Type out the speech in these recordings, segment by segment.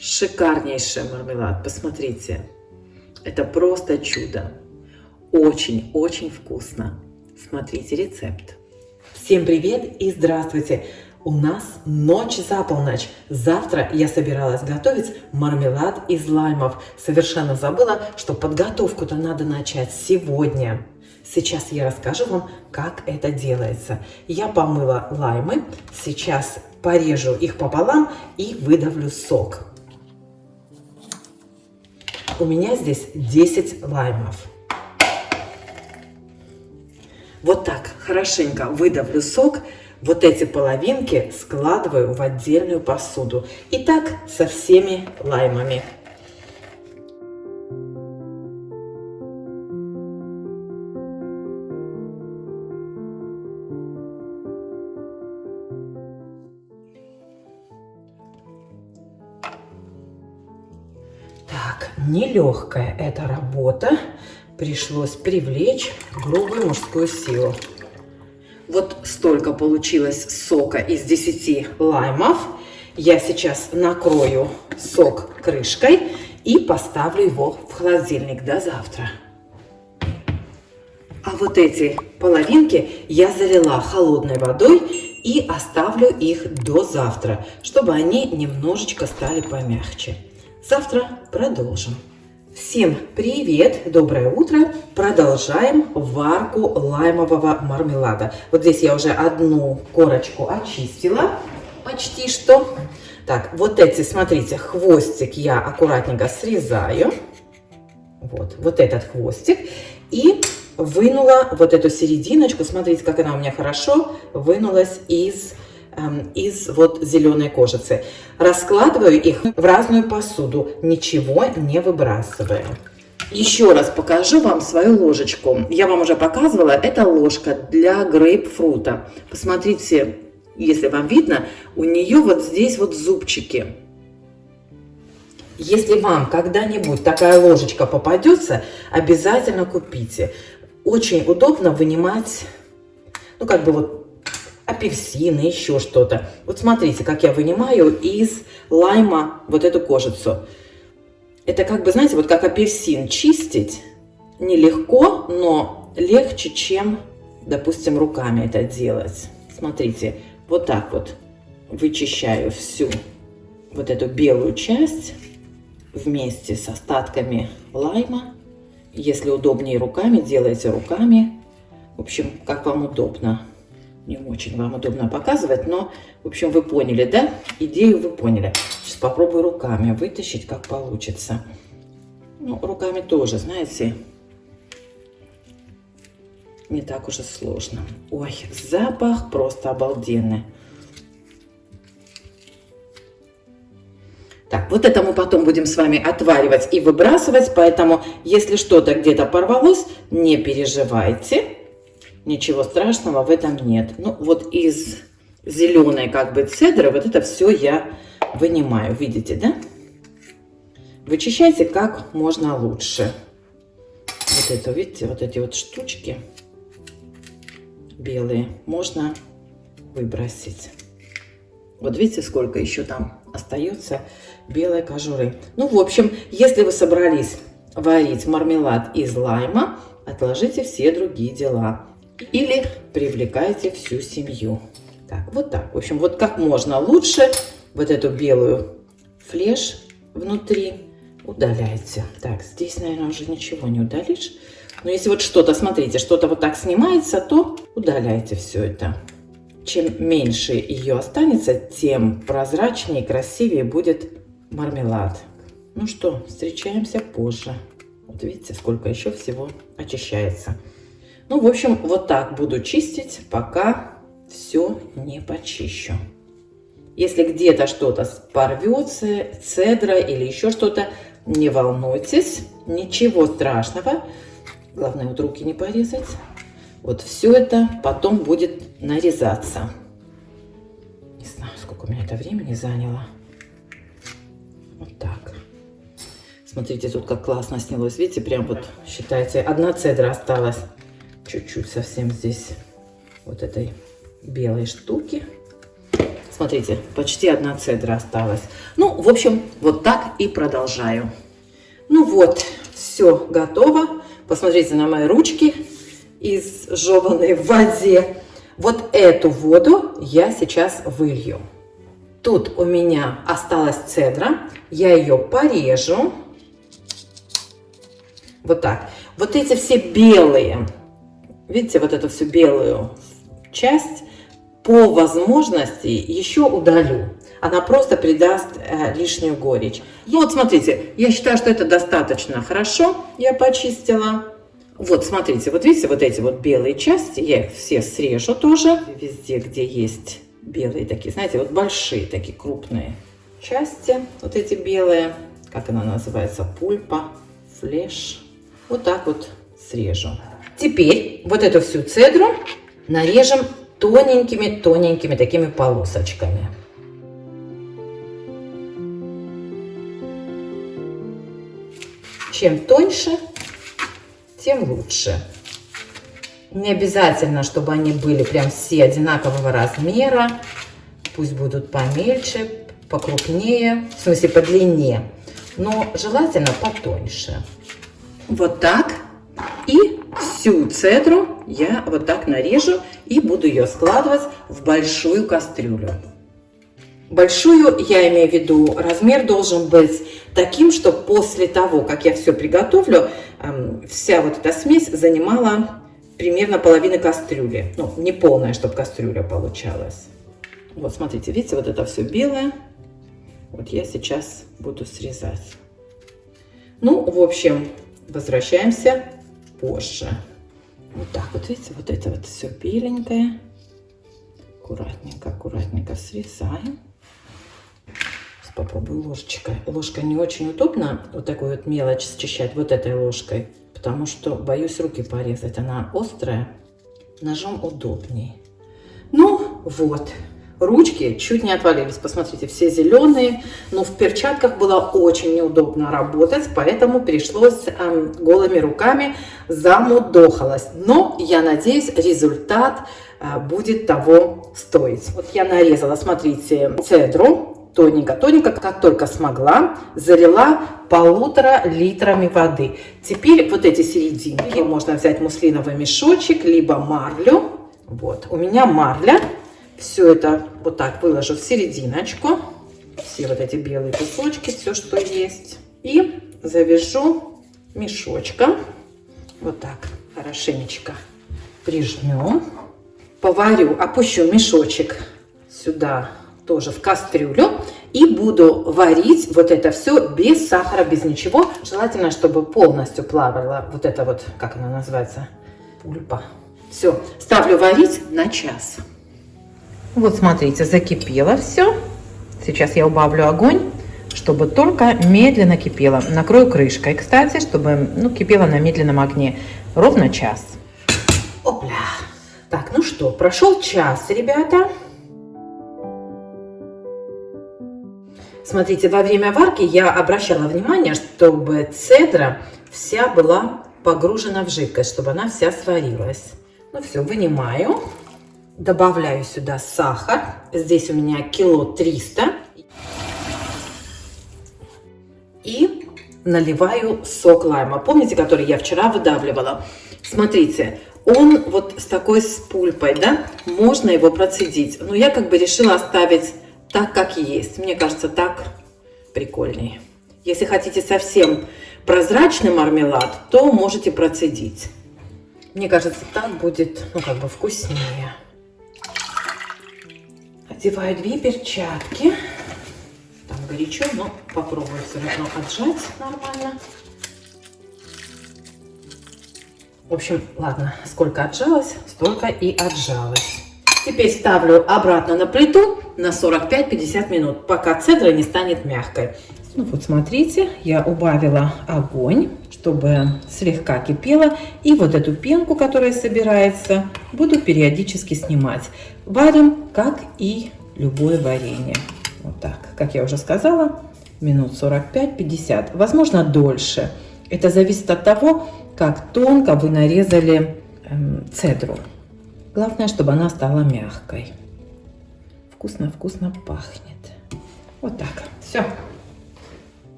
Шикарнейший мармелад, посмотрите. Это просто чудо. Очень-очень вкусно. Смотрите рецепт. Всем привет и здравствуйте. У нас ночь за полночь. Завтра я собиралась готовить мармелад из лаймов. Совершенно забыла, что подготовку-то надо начать сегодня. Сейчас я расскажу вам, как это делается. Я помыла лаймы. Сейчас порежу их пополам и выдавлю сок. У меня здесь 10 лаймов. Вот так хорошенько выдавлю сок. Вот эти половинки складываю в отдельную посуду. И так со всеми лаймами. Так, нелегкая эта работа. Пришлось привлечь грубую мужскую силу. Вот столько получилось сока из 10 лаймов. Я сейчас накрою сок крышкой и поставлю его в холодильник до завтра. А вот эти половинки я залила холодной водой и оставлю их до завтра, чтобы они немножечко стали помягче. Завтра продолжим. Всем привет, доброе утро. Продолжаем варку лаймового мармелада. Вот здесь я уже одну корочку очистила, почти что. Так, вот эти, смотрите, хвостик я аккуратненько срезаю. Вот этот хвостик. И вынула вот эту серединочку. Смотрите, как она у меня хорошо вынулась из вот зеленой кожицы. Раскладываю их в разную посуду, ничего не выбрасываю. Еще раз покажу вам свою ложечку. Я вам уже показывала, это ложка для грейпфрута. Посмотрите, если вам видно, у нее вот здесь вот зубчики. Если вам когда-нибудь такая ложечка попадется, обязательно купите. Очень удобно вынимать, ну как бы вот апельсины, еще что-то. Вот смотрите, как я вынимаю из лайма вот эту кожицу. Это как бы, знаете, вот как апельсин чистить нелегко, но легче, чем, допустим, руками это делать. Смотрите, вот так вот вычищаю всю вот эту белую часть вместе с остатками лайма. Если удобнее руками, делайте руками. В общем, как вам удобно. Не очень вам удобно показывать, но, в общем, вы поняли, да? Идею вы поняли. Сейчас попробую руками вытащить, как получится. Ну, руками тоже, знаете, не так уж и сложно. Ой, запах просто обалденный. Так, вот это мы потом будем с вами отваривать и выбрасывать, поэтому, если что-то где-то порвалось, не переживайте. Ничего страшного в этом нет. Ну, вот из зеленой как бы цедры вот это все я вынимаю. Видите, да? Вычищайте как можно лучше. Вот это, видите, вот эти вот штучки белые можно выбросить. Вот видите, сколько еще там остается белой кожуры. Ну, в общем, если вы собрались варить мармелад из лайма, отложите все другие дела. Или привлекайте всю семью. Так, вот так. В общем, вот как можно лучше вот эту белую флеш внутри удаляйте. Так, здесь, наверное, уже ничего не удалишь. Но если вот что-то, смотрите, что-то вот так снимается, то удаляйте все это. Чем меньше ее останется, тем прозрачнее и красивее будет мармелад. Ну что, встречаемся позже. Вот видите, сколько еще всего очищается. Ну, в общем, вот так буду чистить, пока все не почищу. Если где-то что-то порвется, цедра или еще что-то, не волнуйтесь, ничего страшного. Главное, вот руки не порезать. Вот все это потом будет нарезаться. Не знаю, сколько у меня это времени заняло. Вот так. Смотрите, тут как классно снялось. Видите, прям вот, считайте, одна цедра осталась. Чуть-чуть совсем здесь вот этой белой штуки. Смотрите, почти одна цедра осталась. Ну, в общем, вот так и продолжаю. Ну вот, все готово. Посмотрите на мои ручки, изжеванные в воде. Вот эту воду я сейчас вылью. Тут у меня осталась цедра. Я ее порежу. Вот так. Вот эти все белые, видите, вот эту всю белую часть, по возможности еще удалю. Она просто придаст лишнюю горечь. Ну вот смотрите, я считаю, что это достаточно хорошо. Я почистила. Вот смотрите, вот видите, вот эти вот белые части, я их все срежу тоже. Везде, где есть белые такие, знаете, вот большие такие крупные части. Вот эти белые, как она называется, пульпа, флеш. Вот так вот срежу. Теперь вот эту всю цедру нарежем тоненькими такими полосочками. Чем тоньше, тем лучше. Не обязательно, чтобы они были прям все одинакового размера. Пусть будут помельче, покрупнее, в смысле подлиннее. Но желательно потоньше. Вот так. И всю цедру я вот так нарежу и буду ее складывать в большую кастрюлю. Большую, я имею в виду, размер должен быть таким, что после того, как я все приготовлю, вся вот эта смесь занимала примерно половину кастрюли. Ну, не полная, чтобы кастрюля получалась. Вот, смотрите, видите, вот это все белое. Вот я сейчас буду срезать. Ну, в общем, возвращаемся позже. Вот так вот, видите, вот это вот все беленькое. Аккуратненько срезаем. Сейчас попробую ложечкой. Ложка не очень удобно вот такую вот мелочь счищать вот этой ложкой, потому что боюсь руки порезать. Она острая. Ножом удобней. Ну вот. Ручки чуть не отвалились. Посмотрите, все зеленые. Но в перчатках было очень неудобно работать, поэтому пришлось голыми руками, замудохалась. Но я надеюсь, результат будет того стоить. Вот я нарезала, смотрите, цедру тоненько, как только смогла, залила 1,5 литра воды. Теперь вот эти серединки можно взять муслиновый мешочек, либо марлю. Вот, у меня марля. Все это вот так выложу в серединочку. Все вот эти белые кусочки, все, что есть. И завяжу мешочком. Вот так хорошенечко прижмем. Поварю, опущу мешочек сюда тоже в кастрюлю. И буду варить вот это все без сахара, без ничего. Желательно, чтобы полностью плавала вот это вот, как она называется, пульпа. Все, ставлю варить на час. Вот смотрите, закипело все. Сейчас я убавлю огонь, чтобы только медленно кипело. Накрою крышкой, кстати, чтобы кипело на медленном огне ровно час. Опля. Так, ну что, прошел час, ребята. Смотрите, во время варки я обращала внимание, чтобы цедра вся была погружена в жидкость, чтобы она вся сварилась. Ну все, вынимаю. Добавляю сюда сахар. Здесь у меня 300 кг. И наливаю сок лайма. Помните, который я вчера выдавливала? Смотрите, он вот с такой с пульпой, да? Можно его процедить. Но я как бы решила оставить так, как есть. Мне кажется, так прикольнее. Если хотите совсем прозрачный мармелад, то можете процедить. Мне кажется, так будет, как бы вкуснее. Одеваю 2 перчатки. Там горячо, но попробую все равно отжать нормально. В общем, ладно, сколько отжалось, столько и отжалось. Теперь ставлю обратно на плиту на 45-50 минут, пока цедра не станет мягкой. Ну вот смотрите, я убавила огонь, чтобы слегка кипело. И вот эту пенку, которая собирается, буду периодически снимать. Варим, как и любое варенье. Вот так, как я уже сказала, минут 45-50, возможно дольше. Это зависит от того, как тонко вы нарезали цедру. Главное, чтобы она стала мягкой. Вкусно-вкусно пахнет. Вот так. Все.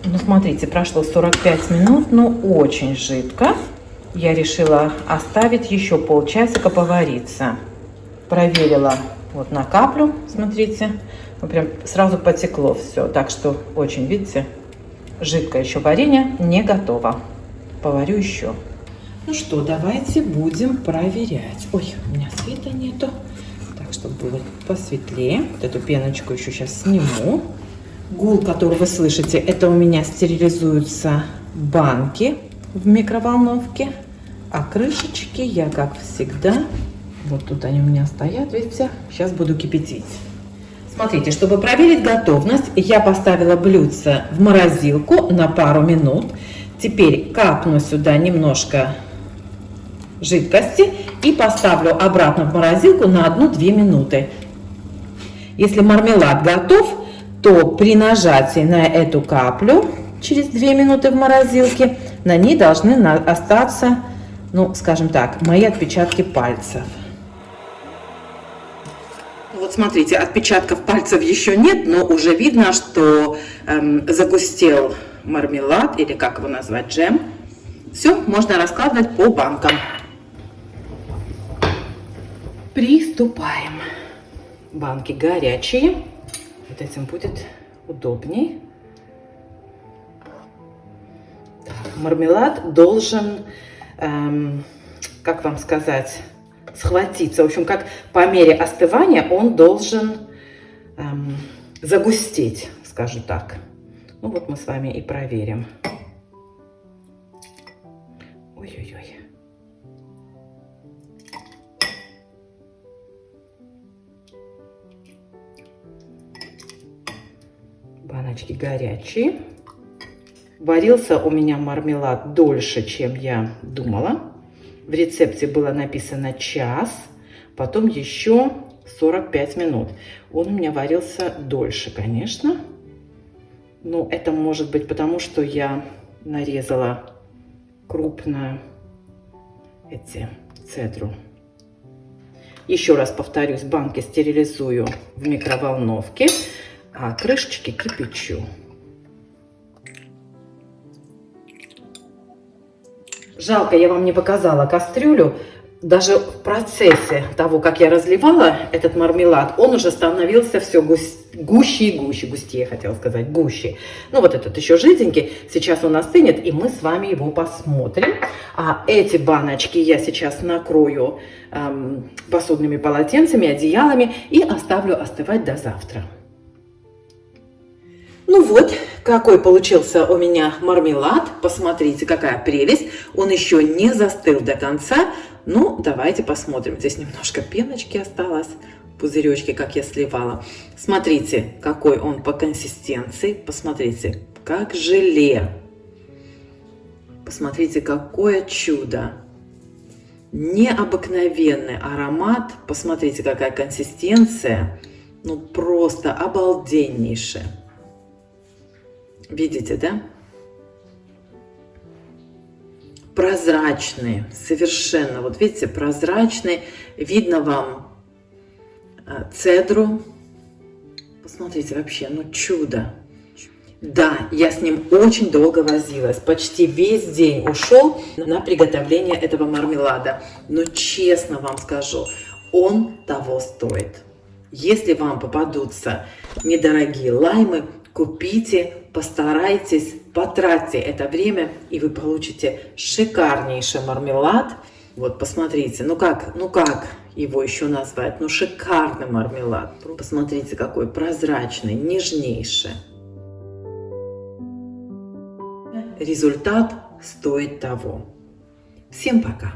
Ну, смотрите, прошло 45 минут, но очень жидко. Я решила оставить еще полчасика повариться. Проверила вот на каплю, смотрите. Ну, прям сразу потекло все. Так что очень, видите, жидкое еще варенье не готово. Поварю еще. Ну что, давайте будем проверять. Ой, у меня света нету. Так, чтобы было посветлее. Вот эту пеночку еще сейчас сниму. Гул, который вы слышите, это у меня стерилизуются банки в микроволновке. А крышечки я, как всегда, вот тут они у меня стоят, видите, сейчас буду кипятить. Смотрите, чтобы проверить готовность, я поставила блюдце в морозилку на пару минут. Теперь капну сюда немножко жидкости и поставлю обратно в морозилку на 1-2 минуты. Если мармелад готов, то при нажатии на эту каплю через 2 минуты в морозилке на ней должны остаться, ну, скажем так, мои отпечатки пальцев. Вот смотрите, отпечатков пальцев еще нет, но уже видно, что загустел мармелад, или как его назвать, джем. Все, можно раскладывать по банкам. Приступаем. Банки горячие. Вот этим будет удобней. Так, мармелад должен, как вам сказать, схватиться. В общем, как по мере остывания он должен загустеть, скажу так. Ну вот мы с вами и проверим. Ой-ой-ой. Баночки горячие. Варился у меня мармелад дольше, чем я думала. В рецепте было написано час, потом еще 45 минут. Он у меня варился дольше, конечно. Но это может быть потому, что я нарезала крупно эти цедру. Еще раз повторюсь, банки стерилизую в микроволновке, а крышечки кипячу. Жалко, я вам не показала кастрюлю. Даже в процессе того, как я разливала этот мармелад, он уже становился все гуще и гуще. Густее, хотела сказать, гуще. Ну, вот этот еще жиденький. Сейчас он остынет, и мы с вами его посмотрим. А эти баночки я сейчас накрою посудными полотенцами, одеялами и оставлю остывать до завтра. Ну вот, какой получился у меня мармелад. Посмотрите, какая прелесть. Он еще не застыл до конца. Ну, давайте посмотрим. Здесь немножко пеночки осталось. Пузыречки, как я сливала. Смотрите, какой он по консистенции. Посмотрите, как желе. Посмотрите, какое чудо. Необыкновенный аромат. Посмотрите, какая консистенция. Ну, просто обалденнейшая. Видите, да? Прозрачные, совершенно. Вот видите, прозрачные. Видно вам цедру. Посмотрите, вообще, ну чудо. Да, я с ним очень долго возилась. Почти весь день ушел на приготовление этого мармелада. Но честно вам скажу, он того стоит. Если вам попадутся недорогие лаймы, купите, постарайтесь, потратьте это время, и вы получите шикарнейший мармелад. Вот, посмотрите, ну как его еще назвать? Ну, шикарный мармелад. Посмотрите, какой прозрачный, нежнейший. Результат стоит того. Всем пока!